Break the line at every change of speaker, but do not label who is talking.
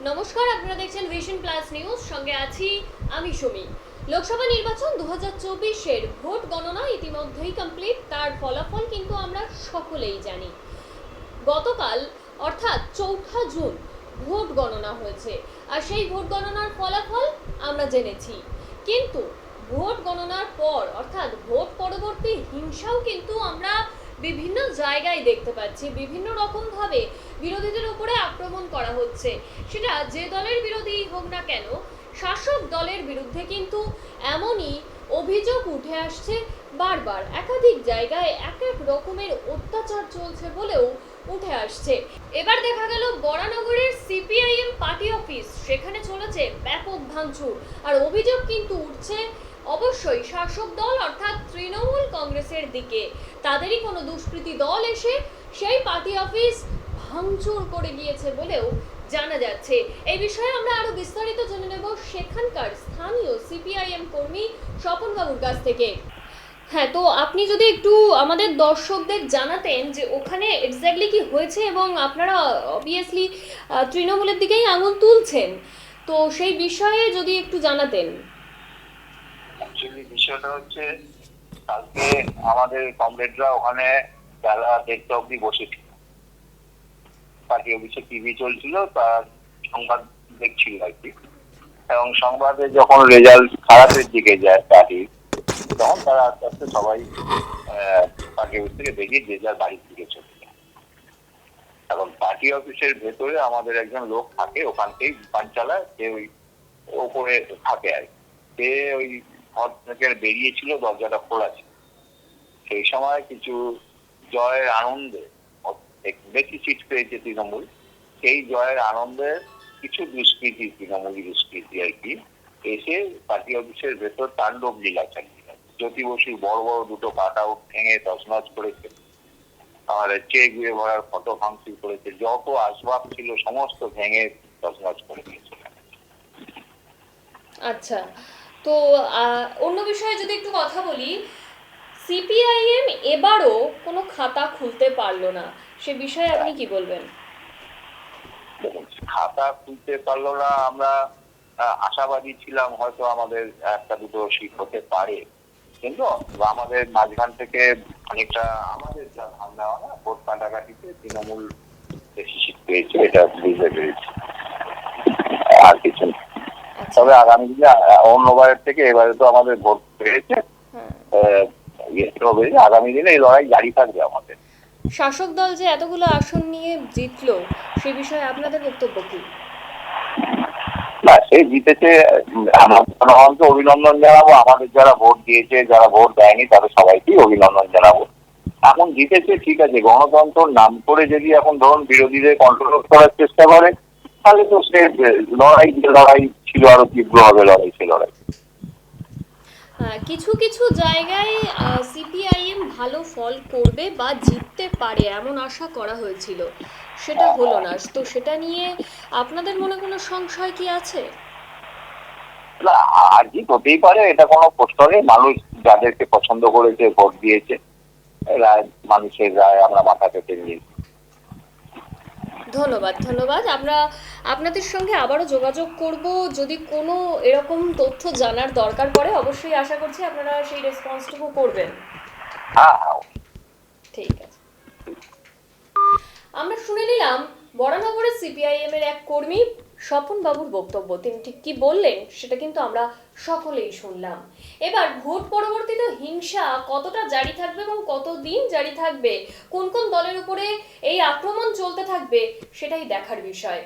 নমস্কার, আপনারা দেখছেন ভিশন প্লাস নিউজ। সঙ্গে আছি আমি সুমি। লোকসভা নির্বাচন 2024-এর ভোট গণনা ইতিমধ্যেই কমপ্লিট। তার ফলাফল কিন্তু আমরা সকলেই জানি। গতকাল অর্থাৎ 4 জুন ভোট গণনা হয়েছে, আর সেই ভোট গণনার ফলাফল আমরা জেনেছি। কিন্তু ভোট গণনার পর অর্থাৎ ভোট পরবর্তী হিংসাও কিন্তু আমরা বিভিন্ন জায়গায় দেখতে পাচ্ছি। বিভিন্ন রকমভাবে বিরোধীদের উপরে আক্রমণ করা হচ্ছে। সেটা যে দলের বিরোধী হোক না কেন, শাসক দলের বিরুদ্ধে কিন্তু এমনই অভিযোগ উঠে আসছে বারবার। একাধিক জায়গায় এক এক রকমের অত্যাচার চলছে বলেও উঠে আসছে। এবার দেখা গেল বরানগরের সিপিআইএম পার্টি অফিস, সেখানে চলেছে ব্যাপক ভাঙচুর। আর অভিযোগ কিন্তু উঠছে অবশ্যই শাসক দল অর্থাৎ তৃণমূল কংগ্রেসের দিকে। তাদেরই কোনো দুষ্কৃতী দল এসে সেই পার্টি অফিস ভাঙচুর করে গিয়েছে বলেও জানা যাচ্ছে। এই বিষয়ে আমরা আরো বিস্তারিত জেনে নেব সেখানকার স্থানীয় সিপিআইএম কর্মী স্বপনবাবুর কাছ থেকে। হ্যাঁ, তো আপনি যদি একটু আমাদের দর্শকদের জানাতেন যে ওখানে এক্স্যাক্টলি কি হয়েছে, এবং আপনারা অবভিয়াসলি তৃণমূলের দিকেই আঙুল তুলছেন, তো সেই বিষয়ে যদি একটু জানাতেন।
অ্যাকচুয়ালি বিষয়টা হচ্ছে, কালকে আমাদের কমরেডরা ওখানে বেলা 1:30 অব্দি বসেছিল। পার্টি অফিসে টিভি চলছিল, তার সংবাদ দেখছিল আর কি। এবং সংবাদে যখন রেজাল্ট খারাপের দিকে যায় পার্টির, তখন তারা আস্তে আস্তে সবাই পার্টি অফিস থেকে বেরিয়ে যে যার বাড়ির দিকে চলে যায়। এখন পার্টি অফিসের ভেতরে আমাদের একজন লোক থাকে, ওখান থেকেই দোকান চালায়, সে ওই ওপরে থাকে আর কি। সে ওই ঘর থেকে বেরিয়েছিল, দরজাটা খোলা ছিল। সেই সময় কিছু জয়ের আনন্দে, বেশি সিট পেয়েছে তৃণমূল, সেই জয়ের আনন্দে কিছু দুষ্কৃতী, তৃণমূলী দুষ্কৃতী আর কি, এসে পার্টি অফিসের ভেতর তাণ্ডব লীলা চালিয়ে গেছে। জ্যোতি বসুর বড় বড় দুটো কাট আউট ভেঙে তছনছ করেছে, আর চেক দিয়ে ভরার ফটো ভাঙচুর করেছে, যত আসবাব ছিল সমস্ত ভেঙে তছনছ করে দিয়েছে।
আচ্ছা, তো অন্য বিষয়ে যদি একটু কথা বলি, সিপিআইএম এবারও কোনো খাতা খুলতে পারলো না, সে বিষয়ে আপনি কি বলবেন?
খাতা খুলতে পারলো না, আমরা আশাবাদী ছিলাম হয়তো আমাদের একটা দুটো সিট হতে পারে, কিন্তু আমাদের মাঝখান থেকে অনেকটা আমাদের যা ধান্দা হয় না, ভোট কাটাকাটিতে তৃণমূল বেশি সিট পেয়েছে, এটা বুঝতে পেরেছি, আর কিছু না। তবে আগামী দিনে অন্যবারের থেকে এবারে তো আমাদের ভোট পেয়েছে, আগামী দিনে এই লড়াই জারি থাকবে আমাদের।
শাসক দল যে এতগুলো আসন নিয়ে জিতলো, সে বিষয়ে আপনাদের বক্তব্য কি?
না, সে জিতেছে, আমার জনগণকে অভিনন্দন জানাবো। আমাদের যারা ভোট দিয়েছে, যারা ভোট দেয়নি, তাদের সবাইকেই অভিনন্দন জানাবো। এখন জিতেছে, ঠিক আছে। গণতন্ত্র নাম করে যদি এখন ধরুন বিরোধীদের কন্ট্রোল করার চেষ্টা করে, তাহলে তো সে লড়াই ছিল, আরো তীব্র হবে লড়াই, সে লড়াই।
কিছু কিছু জায়গায় সিপিআইএম ভালো ফল করবে বা জিততে পারে এমন আশা করা হয়েছিল, সেটা হলো না। তো সেটা নিয়ে আপনাদের মনে কোনো সংশয় কি আছে?
আর জিত হতেই পারে, এটা কোনো প্রশ্ন নেই। মানুষ যাদেরকে পছন্দ করেছে, ভোট দিয়েছে, মানুষের রায় আমরা মাথা পেতে নিয়েছি।
ধন্যবাদ, ধন্যবাদ। আমরা আপনাদের সঙ্গে আবারও যোগাযোগ করব যদি কোনো এরকম তথ্য জানার দরকার পড়ে। অবশ্যই আশা করছি আপনারা সেই রেসপন্সটুকু করবেন।
হ্যাঁ হ্যাঁ,
ঠিক আছে। আমরা শুনে নিলাম বরানগরের সিপিআইএম এর এক কর্মী স্বপনবাবুর বক্তব্য। তিনি ঠিক কি বললেন সেটা কিন্তু আমরা সকলেই শুনলাম। এবার ভোট পরবর্তীতে হিংসা কতটা জারি থাকবে এবং কতদিন জারি থাকবে, কোন কোন দলের উপরে এই আক্রমণ চলতে থাকবে, সেটাই দেখার বিষয়।